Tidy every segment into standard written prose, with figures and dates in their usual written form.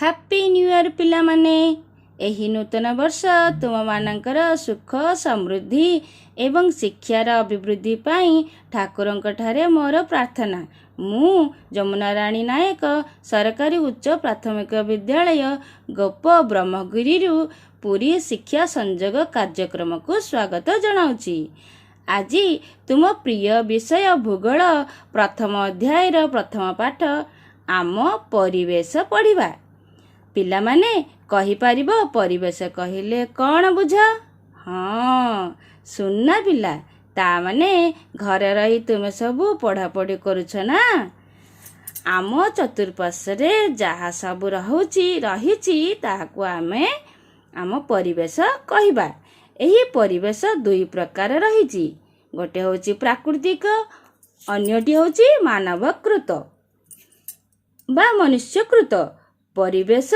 Happy new year ପିଲାମାନେ। ଏହି ନୂତନ ବର୍ଷ ତୁମମାନଙ୍କର ସୁଖ ସମୃଦ୍ଧି ଏବଂ ଶିକ୍ଷାର ଅଭିବୃଦ୍ଧି ପାଇଁ ଠାକୁରଙ୍କଠାରେ ମୋର ପ୍ରାର୍ଥନା। ମୁଁ ଯମୁନାରାଣୀ ନାୟକ ସରକାରୀ ଉଚ୍ଚ ପ୍ରାଥମିକ ବିଦ୍ୟାଳୟ ଗୋପ ବ୍ରହ୍ମଗିରିରୁ ପୁରୀ ଶିକ୍ଷା ସଂଯୋଗ କାର୍ଯ୍ୟକ୍ରମକୁ ସ୍ୱାଗତ ଜଣାଉଛି। ଆଜି ତୁମ ପ୍ରିୟ ବିଷୟ ଭୂଗୋଳ ପ୍ରଥମ ଅଧ୍ୟାୟର ପ୍ରଥମ ପାଠ ଆମ ପରିବେଶ ପଢ଼ିବା। ପିଲାମାନେ କହିପାରିବ ପରିବେଶ କହିଲେ କ'ଣ ବୁଝ? ହଁ, ଶୁଣନା ପିଲା, ତା ମାନେ ଘରେ ରହି ତୁମେ ସବୁ ପଢ଼ାପଢ଼ି କରୁଛ ନା? ଆମ ଚତୁଃପାର୍ଶ୍ୱରେ ଯାହା ସବୁ ରହିଛି ତାହାକୁ ଆମେ ଆମ ପରିବେଶ କହିବା। ଏହି ପରିବେଶ ଦୁଇ ପ୍ରକାର ରହିଛି। ଗୋଟେ ହେଉଛି ପ୍ରାକୃତିକ, ଅନ୍ୟଟି ହେଉଛି ମାନବକୃତ ବା ମନୁଷ୍ୟକୃତ। ପରିବେଶ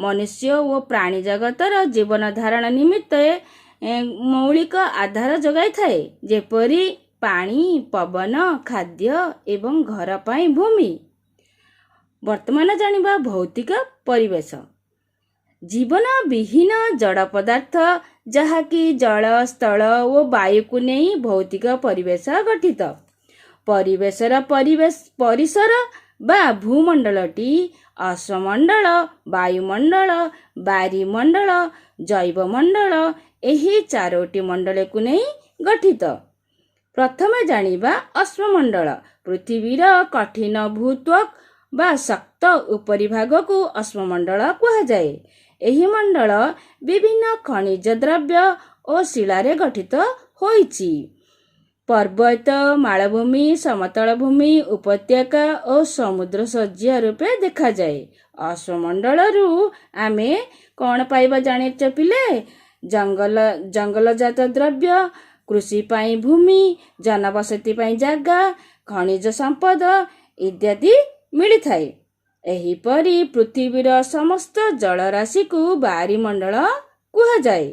ମନୁଷ୍ୟ ଓ ପ୍ରାଣୀ ଜଗତର ଜୀବନ ଧାରଣ ନିମିତ୍ତ ମୌଳିକ ଆଧାର ଯୋଗାଇଥାଏ, ଯେପରି ପାଣି, ପବନ, ଖାଦ୍ୟ ଏବଂ ଘର ପାଇଁ ଭୂମି। ବର୍ତ୍ତମାନ ଜାଣିବା ଭୌତିକ ପରିବେଶ। ଜୀବନ ବିହୀନ ଜଡ଼ ପଦାର୍ଥ, ଯାହାକି ଜଳ, ସ୍ଥଳ ଓ ବାୟୁକୁ ନେଇ ଭୌତିକ ପରିବେଶ ଗଠିତ। ପରିବେଶର ପରିସର ବା ଭୂମଣ୍ଡଳଟି ଅଶ୍ମମଣ୍ଡଳ, ବାୟୁମଣ୍ଡଳ, ବାରିମଣ୍ଡଳ, ଜୈବମଣ୍ଡଳ ଏହି ଚାରୋଟି ମଣ୍ଡଳକୁ ନେଇ ଗଠିତ। ପ୍ରଥମେ ଜାଣିବା ଅଶ୍ମମଣ୍ଡଳ। ପୃଥିବୀର କଠିନ ଭୂତ୍ୱକ ବା ଶକ୍ତ ଉପରିଭାଗକୁ ଅଶ୍ମମଣ୍ଡଳ କୁହାଯାଏ। ଏହି ମଣ୍ଡଳ ବିଭିନ୍ନ ଖଣିଜ ଦ୍ରବ୍ୟ ଓ ଶିଳାରେ ଗଠିତ ହୋଇଛି। ପର୍ବତ, ମାଳଭୂମି, ସମତଳ ଭୂମି, ଉପତ୍ୟକା ଓ ସମୁଦ୍ର ଶଯ୍ୟା ରୂପେ ଦେଖାଯାଏ। ଅଶ୍ମମଣ୍ଡଳରୁ ଆମେ କ'ଣ ପାଇବା ଜାଣିଛ ପିଲେ? ଜଙ୍ଗଲଜାତ ଦ୍ରବ୍ୟ, କୃଷି ପାଇଁ ଭୂମି, ଜନବସତି ପାଇଁ ଜାଗା, ଖଣିଜ ସମ୍ପଦ ଇତ୍ୟାଦି ମିଳିଥାଏ। ଏହିପରି ପୃଥିବୀର ସମସ୍ତ ଜଳରାଶିକୁ ବାରିମଣ୍ଡଳ କୁହାଯାଏ।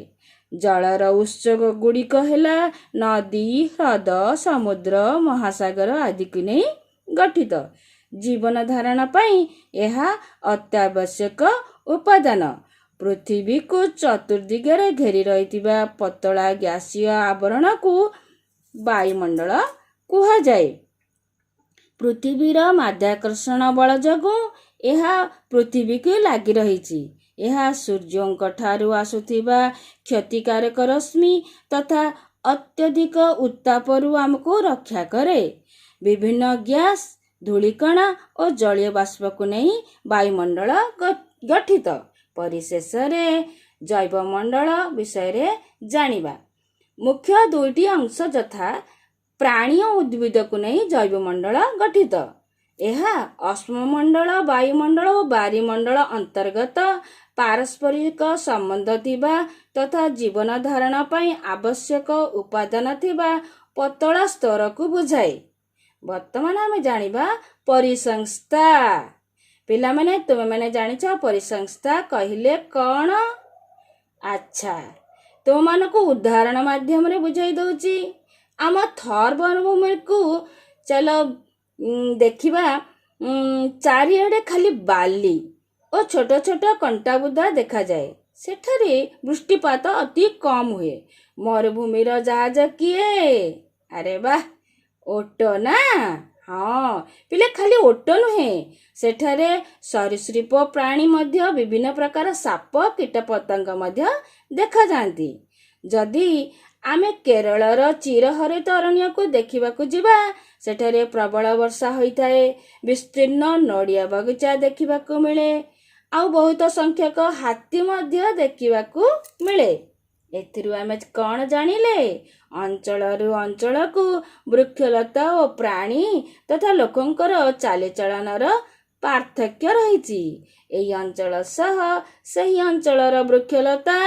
ଜଳର ଉତ୍ସ ଗୁଡ଼ିକ ହେଲା ନଦୀ, ହ୍ରଦ, ସମୁଦ୍ର, ମହାସାଗର ଆଦିକୁ ନେଇ ଗଠିତ। ଜୀବନ ଧାରଣ ପାଇଁ ଏହା ଅତ୍ୟାବଶ୍ୟକ ଉପାଦାନ। ପୃଥିବୀକୁ ଚତୁର୍ଦିଗରେ ଘେରି ରହିଥିବା ପତଳା ଗ୍ୟାସୀୟ ଆବରଣକୁ ବାୟୁମଣ୍ଡଳ କୁହାଯାଏ। ପୃଥିବୀର ମାଧ୍ୟାକର୍ଷଣ ବଳ ଯୋଗୁଁ ଏହା ପୃଥିବୀକୁ ଲାଗି ରହିଛି। ଏହା ସୂର୍ଯ୍ୟଙ୍କ ଠାରୁ ଆସୁଥିବା କ୍ଷତିକାରକ ରଶ୍ମି ତଥା ଅତ୍ୟଧିକ ଉତ୍ତାପରୁ ଆମକୁ ରକ୍ଷା କରେ। ବିଭିନ୍ନ ଗ୍ୟାସ, ଧୂଳିକଣା ଓ ଜଳୀୟ ବାଷ୍ପକୁ ନେଇ ବାୟୁମଣ୍ଡଳ ଗଠିତ। ପରିଶେଷରେ ଜୈବମଣ୍ଡଳ ବିଷୟରେ ଜାଣିବା। ମୁଖ୍ୟ ଦୁଇଟି ଅଂଶ ଯଥା ପ୍ରାଣୀ ଓ ଉଦ୍ଭିଦକୁ ନେଇ ଜୈବମଣ୍ଡଳ ଗଠିତ। ଏହା ଅଶ୍ମମଣ୍ଡଳ, ବାୟୁମଣ୍ଡଳ ଓ ବାରିମଣ୍ଡଳ ଅନ୍ତର୍ଗତ ପାରସ୍ପରିକ ସମ୍ବନ୍ଧ ଥିବା ତଥା ଜୀବନ ଧାରଣ ପାଇଁ ଆବଶ୍ୟକ ଉପାଦାନ ଥିବା ପତଳା ସ୍ତରକୁ ବୁଝାଏ। ବର୍ତ୍ତମାନ ଆମେ ଜାଣିବା ପରିସଂସ୍ଥା। ପିଲାମାନେ, ତୁମେମାନେ ଜାଣିଛ ପରିସଂସ୍ଥା କହିଲେ କ'ଣ? ଆଚ୍ଛା, ତୁମମାନଙ୍କୁ ଉଦାହରଣ ମାଧ୍ୟମରେ ବୁଝାଇ ଦେଉଛି। ଆମ ଥର୍ ବନଭୂମିକୁ ଚାଲ ଦେଖିବା। ଚାରିଆଡ଼େ ଖାଲି ବାଲି ଓ ଛୋଟ ଛୋଟ କଣ୍ଟାବୁଦା ଦେଖାଯାଏ। ସେଠାରେ ବୃଷ୍ଟିପାତ ଅତି କମ୍ ହୁଏ। ମରୁଭୂମିର ଜାହାଜ କିଏ? ଆରେ ବାଃ, ଓଟ ନା? ହଁ ପିଲେ, ଖାଲି ଓଟ ନୁହେଁ, ସେଠାରେ ସରୀସୃପ ପ୍ରାଣୀ ମଧ୍ୟ ବିଭିନ୍ନ ପ୍ରକାର ସାପ, କୀଟପତଙ୍ଗ ମଧ୍ୟ ଦେଖାଯାଆନ୍ତି। ଯଦି ଆମେ କେରଳର ଚିରହରିତ ଅରଣ୍ୟକୁ ଦେଖିବାକୁ ଯିବା, ସେଠାରେ ପ୍ରବଳ ବର୍ଷା ହୋଇଥାଏ। ବିସ୍ତୀର୍ଣ୍ଣ ନଡ଼ିଆ ବଗିଚା ଦେଖିବାକୁ ମିଳେ। ଆଉ ବହୁତ ସଂଖ୍ୟକ ହାତୀ ମଧ୍ୟ ଦେଖିବାକୁ ମିଳେ। ଏଥିରୁ ଆମେ କ'ଣ ଜାଣିଲେ? ଅଞ୍ଚଳରୁ ଅଞ୍ଚଳକୁ ବୃକ୍ଷଲତା ଓ ପ୍ରାଣୀ ତଥା ଲୋକଙ୍କର ଚାଲିଚଳନର ପାର୍ଥକ୍ୟ ରହିଛି। ଏହି ଅଞ୍ଚଳ ସହ ସେହି ଅଞ୍ଚଳର ବୃକ୍ଷଲତା,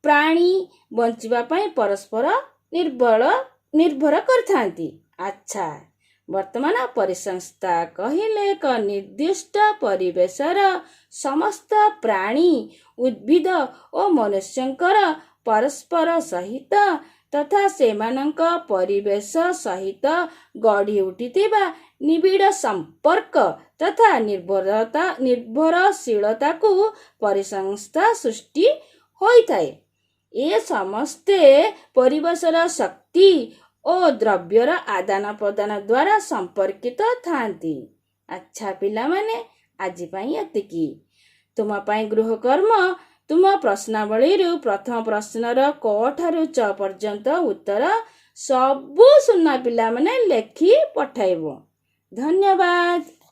ପ୍ରାଣୀ ବଞ୍ଚିବା ପାଇଁ ପରସ୍ପର ନିର୍ଭର କରିଥାନ୍ତି। ଆଚ୍ଛା, ବର୍ତ୍ତମାନ ପରିସଂସ୍ଥା କହିଲେ ଏକ ନିର୍ଦ୍ଦିଷ୍ଟ ପରିବେଶର ସମସ୍ତ ପ୍ରାଣୀ, ଉଦ୍ଭିଦ ଓ ମନୁଷ୍ୟଙ୍କର ପରସ୍ପର ସହିତ ତଥା ସେମାନଙ୍କ ପରିବେଶ ସହିତ ଗଢ଼ି ଉଠିଥିବା ନିବିଡ଼ ସମ୍ପର୍କ ତଥା ନିର୍ଭରଶୀଳତାକୁ ପରିସଂସ୍ଥା ସୃଷ୍ଟି ହୋଇଥାଏ। ଏ ସମସ୍ତେ ପରିବେଶର ଶକ୍ତି ଓ ଦ୍ରବ୍ୟର ଆଦାନ ପ୍ରଦାନ ଦ୍ୱାରା ସମ୍ପର୍କିତ ଥାନ୍ତି। ଆଚ୍ଛା ପିଲାମାନେ, ଆଜି ପାଇଁ ଏତିକି। ତୁମ ପାଇଁ ଗୃହକର୍ମ ତୁମ ପ୍ରଶ୍ନାବଳୀରୁ ପ୍ରଥମ ପ୍ରଶ୍ନର କ ଠାରୁ ଚ ପର୍ଯ୍ୟନ୍ତ ଉତ୍ତର ସବୁ ସୁନା ପିଲାମାନେ ଲେଖି ପଠାଇବ। ଧନ୍ୟବାଦ।